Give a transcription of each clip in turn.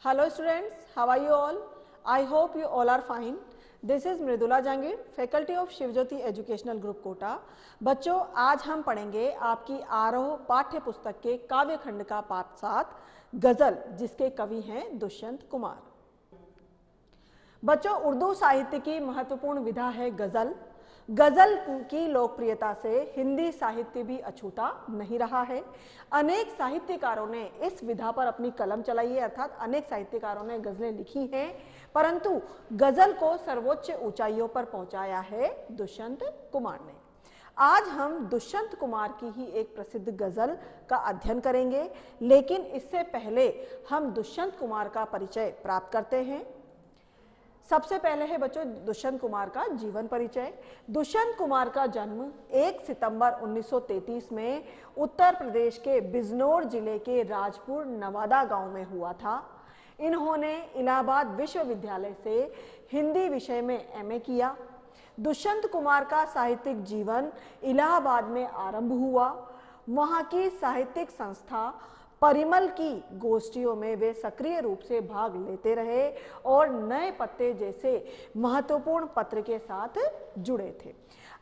Hello students, how are you all? I hope you all are fine. This is Mridula Jahangir, faculty of Shivjyoti educational group Kota. बच्चों, आज हम पढ़ेंगे आपकी आरोह पाठ्य पुस्तक के काव्य खंड का पाठ 7 गजल, जिसके कवि हैं दुष्यंत कुमार। बच्चों, उर्दू साहित्य की महत्वपूर्ण विधा है गजल। गजल की लोकप्रियता से हिंदी साहित्य भी अछूता नहीं रहा है। अनेक साहित्यकारों ने इस विधा पर अपनी कलम चलाई है, अर्थात अनेक साहित्यकारों ने गजलें लिखी हैं, परंतु गजल को सर्वोच्च ऊंचाइयों पर पहुंचाया है दुष्यंत कुमार ने। आज हम दुष्यंत कुमार की ही एक प्रसिद्ध गजल का अध्ययन करेंगे, लेकिन इससे पहले हम दुष्यंत कुमार का परिचय प्राप्त करते हैं। सबसे पहले है बच्चों दुष्यंत कुमार का जीवन परिचय। दुष्यंत कुमार का जन्म 1 सितंबर 1933 में उत्तर प्रदेश के बिजनौर जिले के राजपुर नवादा गांव में हुआ था। इन्होंने इलाहाबाद विश्वविद्यालय से हिंदी विषय में एमए किया। दुष्यंत कुमार का साहित्यिक जीवन इलाहाबाद में आरंभ हुआ। वहां की साहित्यिक संस्था परिमल की गोष्ठियों में वे सक्रिय रूप से भाग लेते रहे और नए पत्ते जैसे महत्वपूर्ण पत्र के साथ जुड़े थे।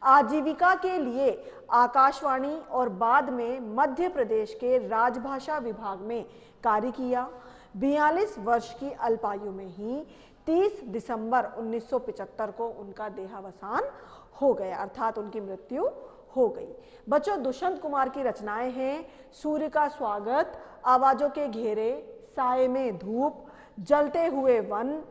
आजीविका के लिए आकाशवाणी और बाद में मध्य प्रदेश के राजभाषा विभाग में कार्य किया। 42 वर्ष की अल्पायु में ही 30 दिसंबर 1975 को उनका देहावसान हो गया, अर्थात उनकी मृत्यु हो गई। बच्चों, दुष्यंत कुमार की रचनाएं हैं सूर्य का स्वागत, आवाजों के घेरे, साए में धूप, जलते हुए वन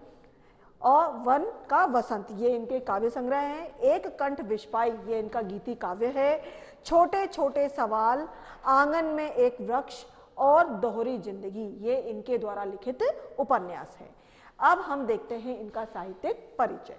और वन का वसंत, ये इनके काव्य संग्रह हैं। एक कंठ विस्पाई, ये इनका गीति काव्य है। छोटे छोटे सवाल, आंगन में एक वृक्ष और दोहरी जिंदगी, ये इनके द्वारा लिखित उपन्यास है। अब हम देखते हैं इनका साहित्यिक परिचय।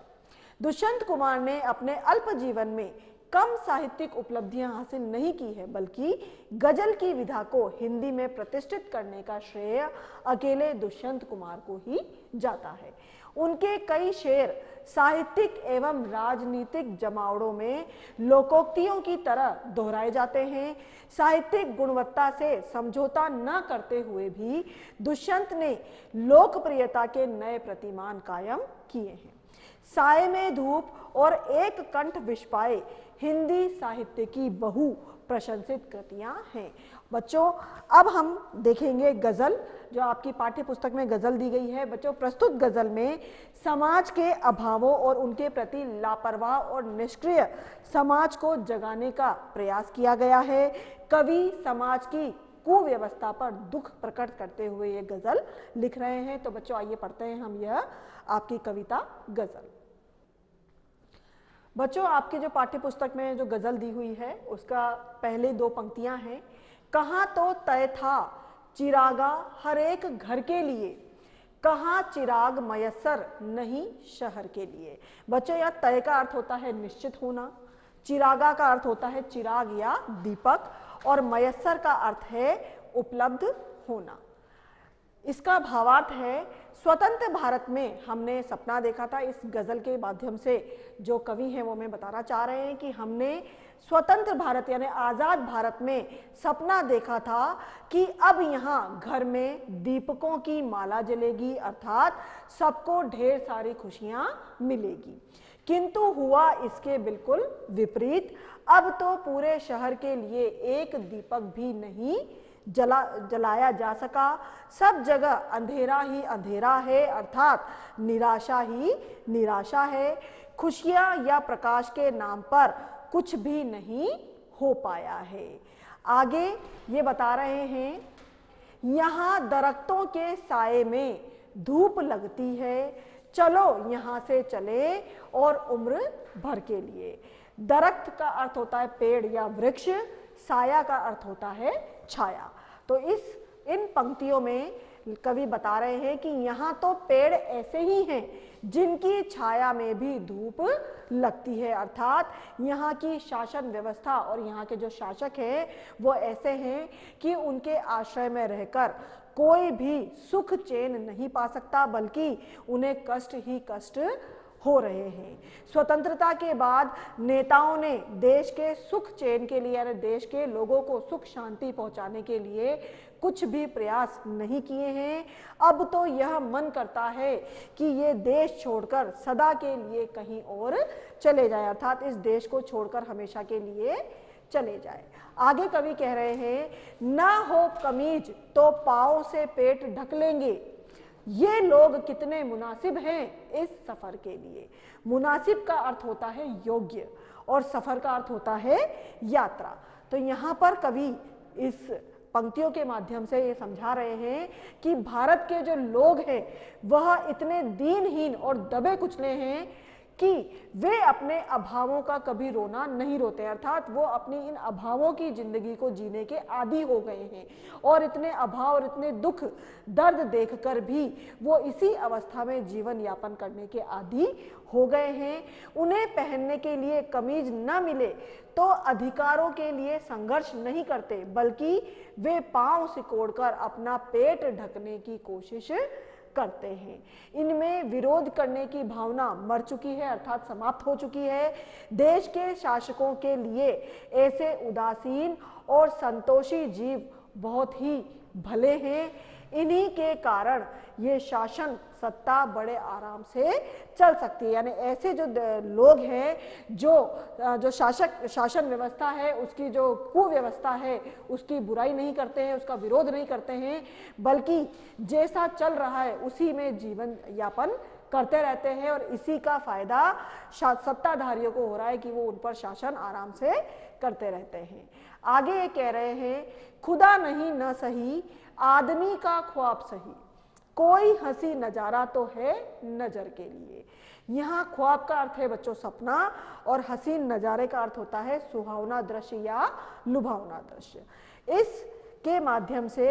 दुष्यंत कुमार ने अपने अल्प जीवन में कम साहित्यिक उपलब्धियां हासिल नहीं की है, बल्कि गजल की विधा को हिंदी में प्रतिष्ठित करने का श्रेय अकेले दुष्यंत कुमार को ही जाता है। उनके कई शेर साहित्यिक एवं राजनीतिक जमावड़ों में लोकोक्तियों की तरह दोहराए जाते हैं। साहित्यिक गुणवत्ता से समझौता न करते हुए भी दुष्यंत ने लोकप्रियता के नए प्रतिमान कायम किए हैं। साए में धूप और एक कंठ विस्पाए हिंदी साहित्य की बहु प्रशंसित कृतियां हैं। बच्चों, अब हम देखेंगे गजल, जो आपकी पाठ्य पुस्तक में गजल दी गई है। बच्चों, प्रस्तुत गजल में समाज के अभावों और उनके प्रति लापरवाह और निष्क्रिय समाज को जगाने का प्रयास किया गया है। कवि समाज की कुव्यवस्था पर दुख प्रकट करते हुए ये गजल लिख रहे हैं। तो बच्चों, आइए पढ़ते हैं हम यह आपकी कविता गजल। बच्चों, आपकी जो पाठ्य पुस्तक में जो गजल दी हुई है उसका पहले 2 पंक्तियां हैं। कहाँ तो तय था चिरागा हर एक घर के लिए, कहाँ चिराग मयस्सर नहीं शहर के लिए। बच्चों, यह तय का अर्थ होता है निश्चित होना, चिरागा का अर्थ होता है चिराग या दीपक, और मयस्सर का अर्थ है उपलब्ध होना। इसका भावार्थ है स्वतंत्र भारत में हमने सपना देखा था। इस गजल के माध्यम से जो कवि हैं वो हमें बताना चाह रहे हैं कि हमने स्वतंत्र भारत यानी आजाद भारत में सपना देखा था कि अब यहाँ घर में दीपकों की माला जलेगी, अर्थात सबको ढेर सारी खुशियां मिलेगी। किंतु हुआ इसके बिल्कुल विपरीत। अब तो पूरे शहर के लिए एक दीपक भी नहीं जलाया जा सका। सब जगह अंधेरा ही अंधेरा है, अर्थात निराशा ही निराशा है। खुशियां या प्रकाश के नाम पर कुछ भी नहीं हो पाया है। आगे ये बता रहे हैं, यहाँ दरख्तों के साए में धूप लगती है, चलो यहाँ से चले और उम्र भर के लिए। दरख्त का अर्थ होता है पेड़ या वृक्ष, साया का अर्थ होता है छाया। तो इन पंक्तियों में कवि बता रहे हैं कि यहाँ तो पेड़ ऐसे ही हैं जिनकी छाया में भी धूप लगती है, अर्थात यहाँ की शासन व्यवस्था और यहाँ के जो शासक हैं वो ऐसे हैं कि उनके आश्रय में रहकर कोई भी सुख चैन नहीं पा सकता, बल्कि उन्हें कष्ट ही कष्ट हो रहे हैं। स्वतंत्रता के बाद नेताओं ने देश के सुख चैन के लिए, यानी देश के लोगों को सुख शांति पहुंचाने के लिए कुछ भी प्रयास नहीं किए हैं। अब तो यह मन करता है कि ये देश छोड़कर सदा के लिए कहीं और चले जाए, अर्थात इस देश को छोड़कर हमेशा के लिए चले जाए। आगे कवि कह रहे हैं, ना हो कमीज तो पाँव से पेट ढक लेंगे। ये लोग कितने मुनासिब हैं इस सफर के लिए। मुनासिब का अर्थ होता है योग्य और सफर का अर्थ होता है यात्रा। तो यहाँ पर कवि इस पंक्तियों के माध्यम से ये समझा रहे हैं कि भारत के जो लोग हैं वह इतने दीनहीन और दबे कुचले हैं कि वे अपने अभावों का कभी रोना नहीं रोते, अर्थात वो अपनी इन अभावों की जिंदगी को जीने के आदी हो गए हैं और इतने अभाव और इतने दुख दर्द देखकर भी वो इसी अवस्था में जीवन यापन करने के आदी हो गए हैं। उन्हें पहनने के लिए कमीज न मिले तो अधिकारों के लिए संघर्ष नहीं करते, बल्कि वे पांव सिकोड़कर अपना पेट ढकने की कोशिश करते हैं। इनमें विरोध करने की भावना मर चुकी है, अर्थात समाप्त हो चुकी है। देश के शासकों के लिए ऐसे उदासीन और संतोषी जीव बहुत ही भले हैं। इन्हीं के कारण ये शासन सत्ता बड़े आराम से चल सकती है, यानी ऐसे जो लोग हैं जो शासन व्यवस्था है उसकी जो कुव्यवस्था है उसकी बुराई नहीं करते हैं, उसका विरोध नहीं करते हैं, बल्कि जैसा चल रहा है उसी में जीवन यापन करते रहते हैं और इसी का फायदा सत्ताधारियों को हो रहा है कि वो उन पर शासन आराम से करते रहते हैं। आगे ये कह रहे हैं, खुदा नहीं न सही आदमी का ख्वाब सही, कोई हंसी नजारा तो है नजर के लिए। यहाँ ख्वाब का अर्थ है बच्चों सपना और हसीन नजारे का अर्थ होता है सुहावना दृश्य या लुभावना दृश्य। इसके माध्यम से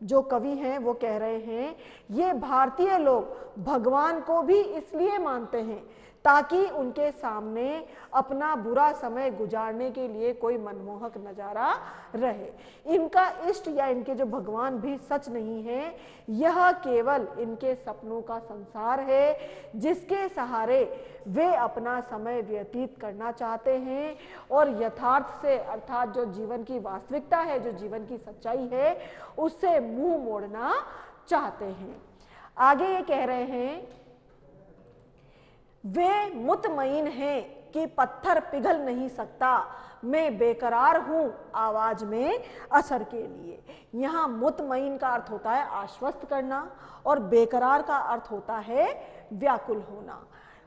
जो कवि हैं वो कह रहे हैं, ये भारतीय लोग भगवान को भी इसलिए मानते हैं ताकि उनके सामने अपना बुरा समय गुजारने के लिए कोई मनमोहक नजारा रहे। इनका इष्ट या इनके जो भगवान भी सच नहीं है, यह केवल इनके सपनों का संसार है जिसके सहारे वे अपना समय व्यतीत करना चाहते हैं और यथार्थ से, अर्थात जो जीवन की वास्तविकता है, जो जीवन की सच्चाई है, उससे मुंह मोड़ना चाहते हैं। आगे ये कह रहे हैं, वे मुतमईन हैं कि पत्थर पिघल नहीं सकता, मैं बेकरार हूं आवाज में असर के लिए। यहाँ मुतमईन का अर्थ होता है आश्वस्त करना और बेकरार का अर्थ होता है व्याकुल होना।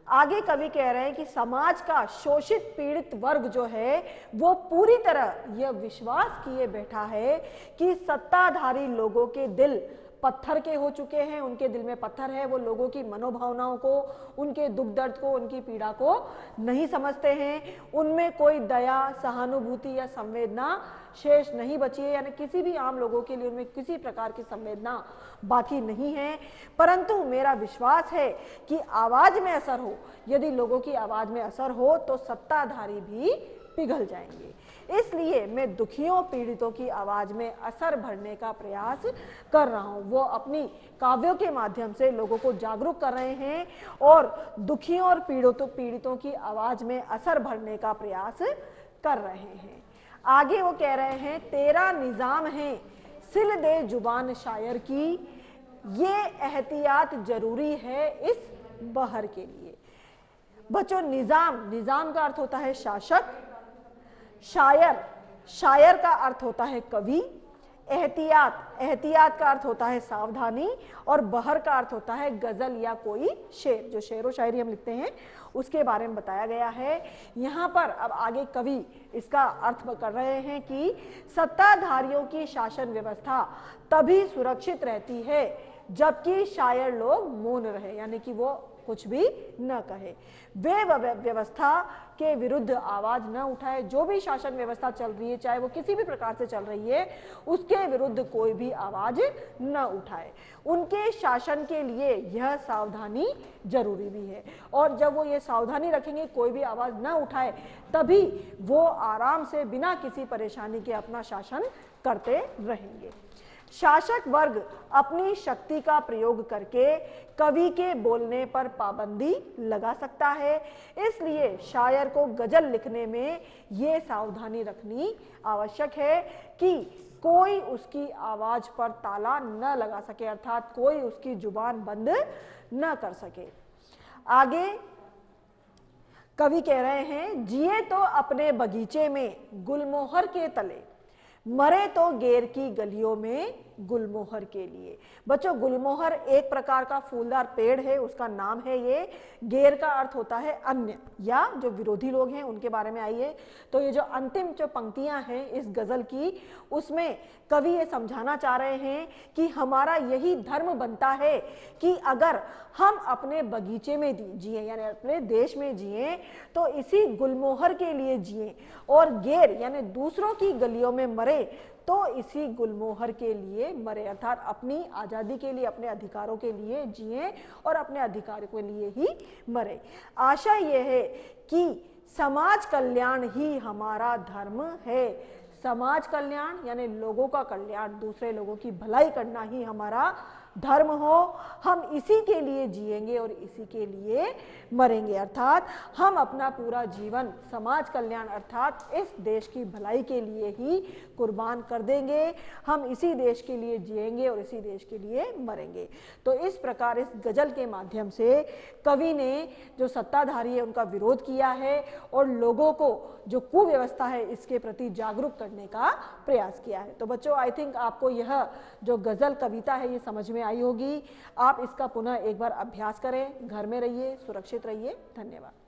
आगे कवि कह रहे हैं कि समाज का शोषित पीड़ित वर्ग जो है वो पूरी तरह यह विश्वास किए बैठा है कि सत्ताधारी लोगों के दिल पत्थर के हो चुके हैं, उनके दिल में पत्थर है, वो लोगों की मनोभावनाओं को, उनके दुख दर्द को, उनकी पीड़ा को नहीं समझते हैं। उनमें कोई दया, सहानुभूति या संवेदना शेष नहीं बची है, यानी किसी भी आम लोगों के लिए उनमें किसी प्रकार की संवेदना बाकी नहीं है। परंतु मेरा विश्वास है कि आवाज में असर हो, यदि लोगों की आवाज में असर हो तो सत्ताधारी भी पिघल जाएंगे। इसलिए मैं दुखियों पीड़ितों की आवाज में असर भरने का प्रयास कर रहा हूं। वो अपनी काव्यों के माध्यम से लोगों को जागरूक कर रहे हैं और दुखियों और पीड़ितों की आवाज में असर भरने का प्रयास कर रहे हैं। आगे वो कह रहे हैं, तेरा निजाम है सिल दे जुबान शायर की, ये एहतियात जरूरी है इस बहर के लिए। बच्चों निजाम का अर्थ होता है शासक, शायर का अर्थ होता है कवि, एहतियात का अर्थ होता है सावधानी और बहर का अर्थ होता है गजल या कोई शेर, जो शेर व शायरी हम लिखते हैं उसके बारे में बताया गया है। यहाँ पर अब आगे कवि इसका अर्थ कर रहे हैं कि सत्ताधारियों की शासन व्यवस्था तभी सुरक्षित रहती है जबकि शायर लोग मौन रहे, यानी कि वो कुछ भी न कहे, वे व्यवस्था के विरुद्ध आवाज न उठाए। जो भी शासन व्यवस्था चल रही है, चाहे वो किसी भी प्रकार से चल रही है, उसके विरुद्ध कोई भी आवाज न उठाए। उनके शासन के लिए यह सावधानी जरूरी भी है और जब वो ये सावधानी रखेंगे, कोई भी आवाज न उठाए, तभी वो आराम से बिना किसी परेशानी के अपना शासन करते रहेंगे। शासक वर्ग अपनी शक्ति का प्रयोग करके कवि के बोलने पर पाबंदी लगा सकता है, इसलिए शायर को गजल लिखने में ये सावधानी रखनी आवश्यक है कि कोई उसकी आवाज पर ताला न लगा सके, अर्थात कोई उसकी जुबान बंद न कर सके। आगे कवि कह रहे हैं, जिए तो अपने बगीचे में गुलमोहर के तले, मरे तो गेर की गलियों में गुलमोहर के लिए। बच्चों, गुलमोहर एक प्रकार का फूलदार पेड़ है, उसका नाम है ये। गेर का अर्थ होता है अन्य या जो विरोधी लोग हैं उनके बारे में। आइए, तो ये जो अंतिम जो पंक्तियां हैं इस गजल की, उसमें कवि ये समझाना चाह रहे हैं कि हमारा यही धर्म बनता है कि अगर हम अपने बगीचे में जिए यानी अपने देश में जिए तो इसी गुलमोहर के लिए जिए, और गेर यानी दूसरों की गलियों में मरे तो इसी गुलमोहर के लिए मरे, अर्थात अपनी आजादी के लिए, अपने अधिकारों के लिए जिए और अपने अधिकारों के लिए ही मरे। आशा यह है कि समाज कल्याण ही हमारा धर्म है। समाज कल्याण यानी लोगों का कल्याण, दूसरे लोगों की भलाई करना ही हमारा धर्म हो। हम इसी के लिए जिएंगे और इसी के लिए मरेंगे, अर्थात हम अपना पूरा जीवन समाज कल्याण अर्थात इस देश की भलाई के लिए ही कुर्बान कर देंगे। हम इसी देश के लिए जिएंगे और इसी देश के लिए मरेंगे। तो इस प्रकार इस गजल के माध्यम से कवि ने जो सत्ताधारी है उनका विरोध किया है और लोगों को जो कुव्यवस्था है इसके प्रति जागरूक करने का प्रयास किया है। तो बच्चों, आई थिंक आपको यह जो गजल कविता है ये समझ में आई होगी। आप इसका पुनः एक बार अभ्यास करें, घर में रहिए, सुरक्षित रहिए। धन्यवाद।